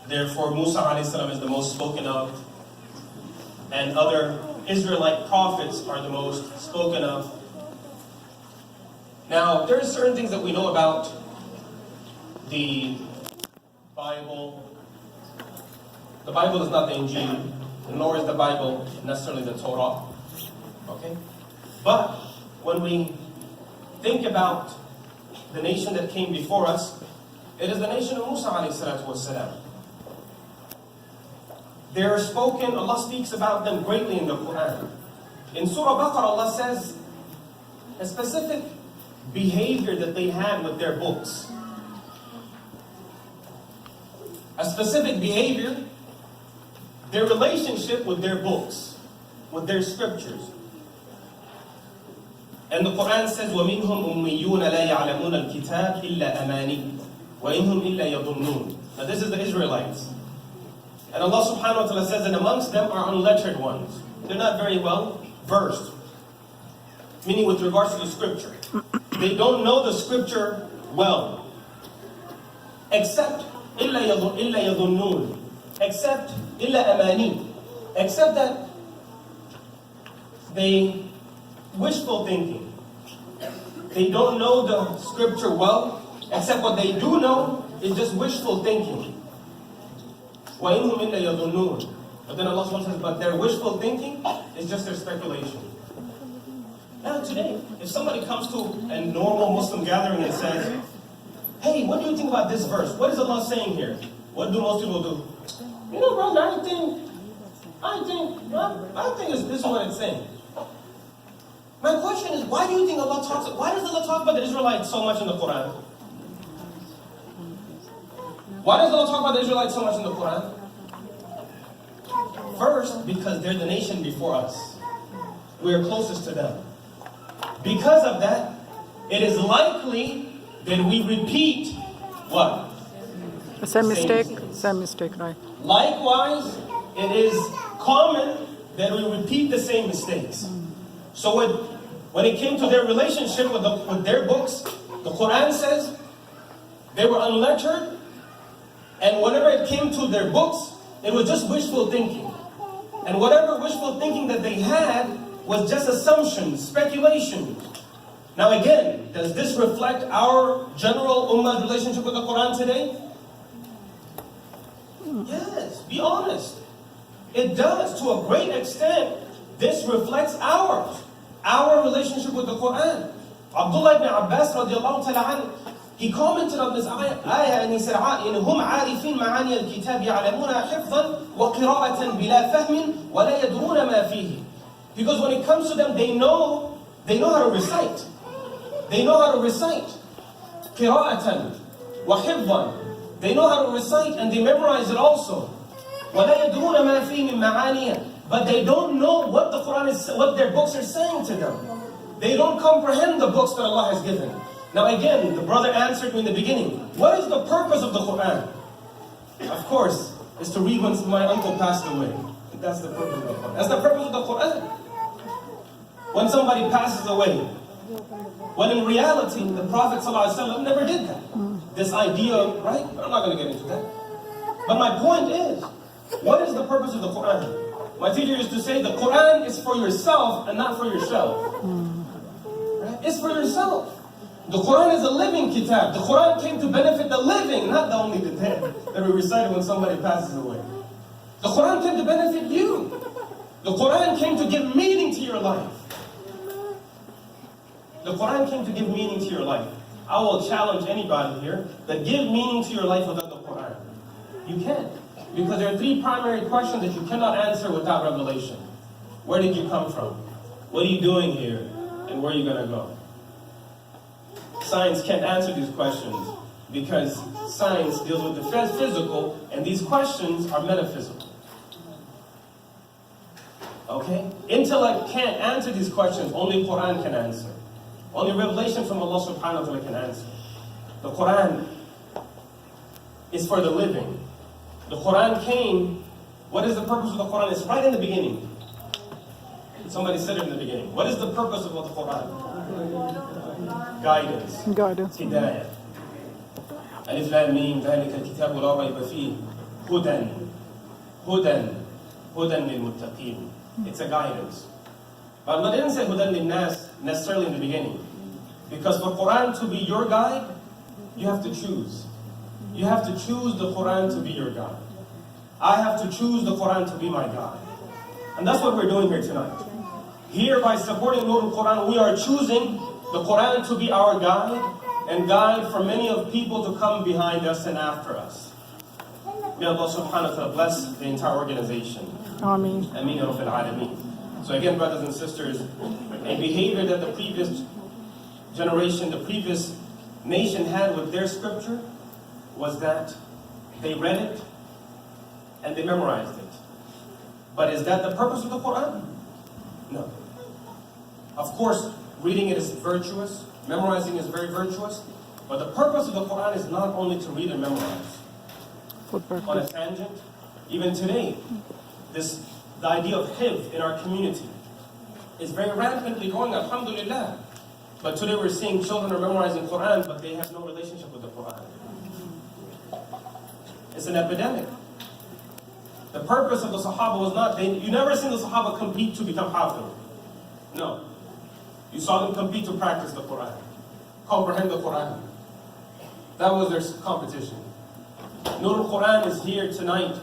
Therefore, Musa a.s. is the most spoken of, and other Israelite prophets are the most spoken of. Now, there are certain things that we know about the Bible. The Bible is not the Injil, nor is the Bible necessarily the Torah. Okay? But when we think about the nation that came before us, it is the nation of Musa a.s. They are spoken, Allah speaks about them greatly in the Quran. In Surah Baqarah, Allah says a specific behavior that they had with their books. A specific behavior, their relationship with their books, with their scriptures. And the Quran says, وَمِنْهُمْ أُمِّيُّونَ لَا يَعْلَمُونَ الْكِتَابِ إِلَّا أَمَانِيٌّ وَإِنْهُمْ إِلَّا يَظُنُّونَ. Now this is the Israelites. And Allah subhanahu wa ta'ala says, and amongst them are unlettered ones. They're not very well versed. Meaning with regards to the scripture. They don't know the scripture well. Except, إِلَّا يَظُنُّونَ. Except, إِلَّا أَمَانِيٌّ. Except that they wishful thinking. They don't know the scripture well, except what they do know is just wishful thinking. وَإِنْهُمْ إِلَّا يَظُنُّونَ. But then Allah says, but their wishful thinking is just their speculation. Now today, if somebody comes to a normal Muslim gathering and says, hey, what do you think about this verse? What is Allah saying here? What do most people do? You know, brother, I think this is what it's saying. My question is, why does Allah talk about the Israelites so much in the Quran? Why does Allah talk about the Israelites so much in the Quran? First, because they're the nation before us. We are closest to them. Because of that, it is likely that we repeat what? Same mistake, right. Likewise, it is common that we repeat the same mistakes. So when it came to their relationship with their books, the Quran says they were unlettered, and whenever it came to their books, it was just wishful thinking. And whatever wishful thinking that they had was just assumptions, speculation. Now again, does this reflect our general ummah relationship with the Quran today? Yes, be honest. It does, to a great extent. This reflects our relationship with the Quran. Abdullah ibn Abbas radiallahu ta'ala anhu, he commented on this ayah and he said, إِنْهُمْ عَارِفِينَ مَعَانِيَ الْكِتَابِ يَعْلَمُونَ حِفْظًا وَقِرَاءَةً بِلَا فَهْمٍ وَلَا يَدْرُونَ مَا فِيهِ. Because when it comes to them, they know how to recite. They know how to recite. قِرَاءَةً وَحِفْظًا. They know how to recite and they memorize it also. وَلَا يَدْرُونَ مَا فِيهِ مِنْ مَعَانِيَ. But they don't know what the Quran is, what their books are saying to them. They don't comprehend the books that Allah has given. Now again, the brother answered me in the beginning, what is the purpose of the Quran? Of course, is to read when my uncle passed away. That's the purpose of the Quran. That's the purpose of the Quran. When somebody passes away. When in reality, the Prophet ﷺ never did that. This idea, right? I'm not going to get into that. But my point is, what is the purpose of the Quran? My teacher used to say, the Quran is for yourself and not for yourself. Right? It's for yourself. The Quran is a living kitab. The Quran came to benefit the living, not only the dead that we recite when somebody passes away. The Quran came to benefit you. The Quran came to give meaning to your life. The Quran came to give meaning to your life. I will challenge anybody here that give meaning to your life without the Quran. You can't. Because there are three primary questions that you cannot answer without revelation. Where did you come from? What are you doing here? And where are you going to go? Science can't answer these questions because science deals with the physical and these questions are metaphysical. Okay? Intellect can't answer these questions. Only Quran can answer. Only revelation from Allah subhanahu wa ta'ala can answer. The Quran is for the living. The Quran came, what is the purpose of the Quran? It's right in the beginning. Somebody said it in the beginning. What is the purpose of the Quran? Guidance. Guidance. Hidayah. Alif Lam Mim, ذَلِكَ الْكِتَابُ لَا رَيْبَ فِيهِ Hudan. Hudan. Hudan lil-muttaqeen. It's a guidance. But Allah didn't say Hudan lil-nas necessarily in the beginning. Because for Quran to be your guide, you have to choose. You have to choose the Quran to be your guide. I have to choose the Quran to be my guide. And that's what we're doing here tonight. Here, by supporting Nur al-Quran, we are choosing the Quran to be our guide and guide for many of people to come behind us and after us. May Allah subhanahu wa ta'ala bless the entire organization. Ameen. Ameen ya Rabbil Alameen. So again, brothers and sisters, a behavior that the previous generation, the previous nation had with their scripture was that they read it and they memorized it. But is that the purpose of the Quran? No. Of course, reading it is virtuous, memorizing is very virtuous, but the purpose of the Quran is not only to read and memorize. On a tangent, even today, the idea of hifz in our community is very rampantly going, alhamdulillah. But today we're seeing children are memorizing Quran, but they have no relationship with the Quran. It's an epidemic. The purpose of the Sahaba was not, you never seen the Sahaba compete to become Hafiz. No. You saw them compete to practice the Quran, comprehend the Quran. That was their competition. Nur al-Quran is here tonight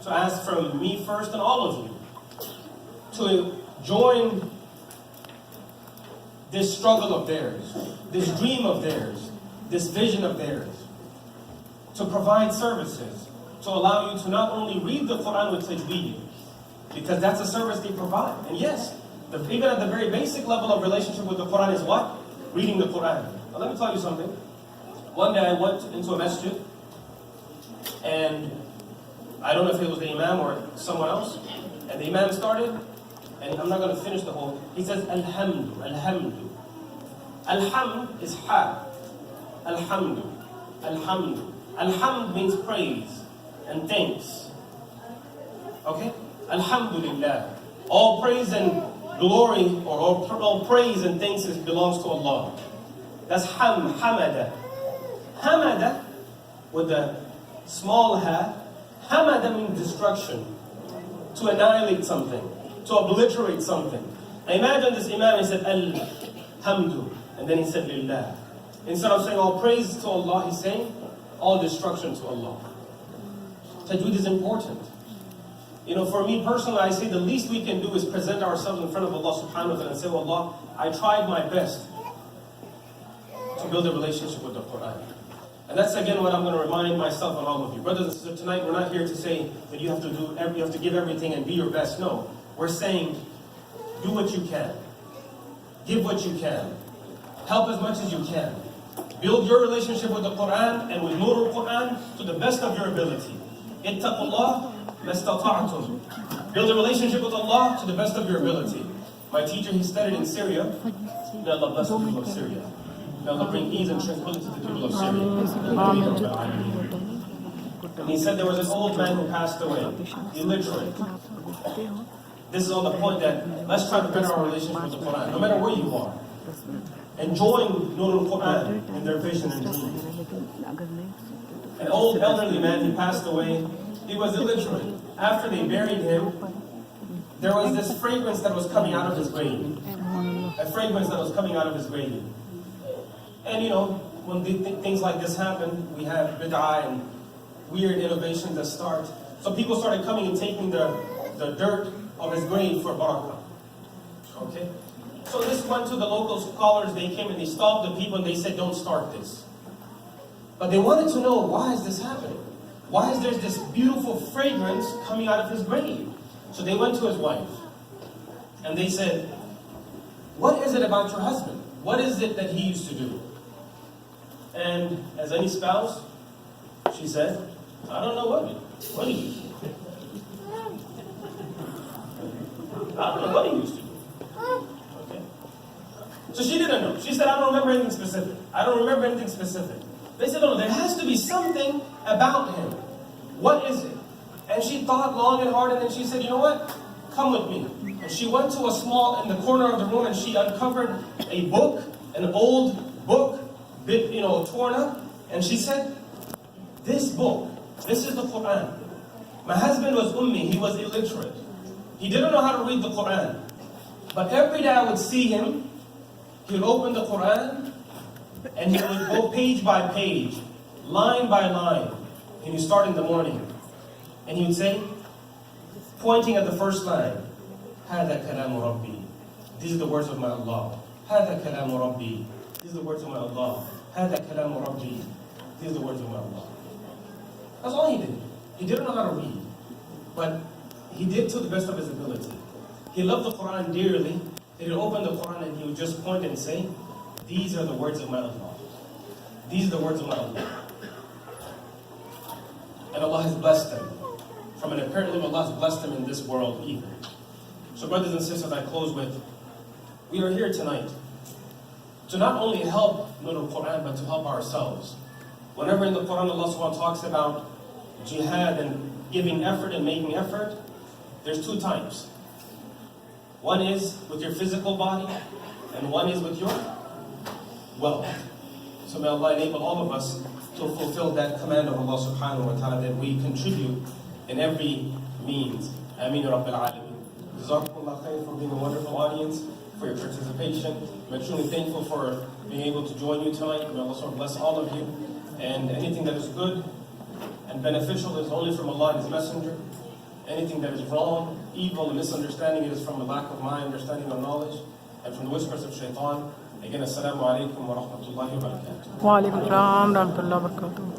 to ask from me first and all of you to join this struggle of theirs, this dream of theirs, this vision of theirs, to provide services, to allow you to not only read the Quran with tajweed, because that's a service they provide. And yes, even at the very basic level of relationship with the Quran is what? Reading the Quran. Now let me tell you something. One day I went into a masjid, and I don't know if it was the imam or someone else, and the imam started, and I'm not going to finish the whole, he says, Alhamdu, Alhamdu. Alhamd is ha. Alhamdu, Alhamdu. Alhamd means praise and thanks. Okay? Alhamdulillah. All praise and glory, or all praise and thanks belongs to Allah. That's hamada. Hamada, with the small ha, hamada means destruction, to annihilate something, to obliterate something. Now imagine this imam, he said, Alhamdu, and then he said, Lillah. Instead of saying all praise to Allah, he's saying all destruction to Allah. Tajweed is important. You know, for me personally, I say the least we can do is present ourselves in front of Allah subhanahu wa ta'ala and say, well, Allah, I tried my best to build a relationship with the Quran. And that's again what I'm going to remind myself and all of you. Brothers and sisters, tonight we're not here to say that you have to give everything and be your best. No. We're saying, do what you can. Give what you can. Help as much as you can. Build your relationship with the Quran and with Nur al-Quran to the best of your ability. Ittaqullah mastata'tum. Build a relationship with Allah to the best of your ability. My teacher, he studied in Syria. May Allah bless the people of Syria. May Allah bring ease and tranquility to the people of Syria. And he said there was an old man who passed away, illiterate. This is on the point that let's try to better our relationship with the Quran, no matter where you are. And join Nur al-Quran in their vision and dreams. An old elderly man, he passed away. He was illiterate. After they buried him, there was this fragrance that was coming out of his grave. A fragrance that was coming out of his grave. And you know, when things like this happen, we have bid'ah and weird innovations that start. So people started coming and taking the dirt of his grave for barakah. Okay? So this went to the local scholars. They came and they stopped the people and they said, don't start this. But they wanted to know, why is this happening? Why is there this beautiful fragrance coming out of his grave? So they went to his wife and they said, what is it about your husband? What is it that he used to do? And as any spouse, she said, I don't know what he used to do. I don't know what he used to do. Okay. So she didn't know. She said, I don't remember anything specific. I don't remember anything specific. They said, no, there has to be something about him. What is it? And she thought long and hard, and then she said, you know what? Come with me. And she went to in the corner of the room, and she uncovered a book, an old book, torn up. And she said, this book, this is the Quran. My husband was ummi, he was illiterate. He didn't know how to read the Quran. But every day I would see him, he would open the Quran, and he would go page by page, line by line. And he'd start in the morning. And he would say, pointing at the first line, هذا كلام ربي. These are the words of my Allah. هذا كلام ربي. These are the words of my Allah. هذا كلام ربي. These are the words of my Allah. That's all he did. He didn't know how to read. But he did to the best of his ability. He loved the Quran dearly. He would open the Quran and he would just point and say, these are the words of my Allah. These are the words of my Allah. And Allah has blessed him. From an apparent level, Allah has blessed him in this world either. So brothers and sisters, I close with, we are here tonight to not only help Nur al-Quran, but to help ourselves. Whenever in the Quran Allah subhanahu wa ta'ala talks about jihad and giving effort and making effort, there's two types. One is with your physical body, and one is with your wealth. So may Allah enable all of us to fulfill that command of Allah subhanahu wa ta'ala that we contribute in every means. Ameen Rabbil Alameen. Jazakumullah khair for being a wonderful audience, for your participation. I'm extremely thankful for being able to join you tonight. May Allah bless all of you. And anything that is good and beneficial is only from Allah and His Messenger. Anything that is wrong, evil, and misunderstanding, it is from the lack of my understanding or knowledge and from the whispers of shaitan. Again, assalamu alaikum wa rahmatullahi wa barakatuh. Wa alaikum salam wa rahmatullahi wa barakatuh.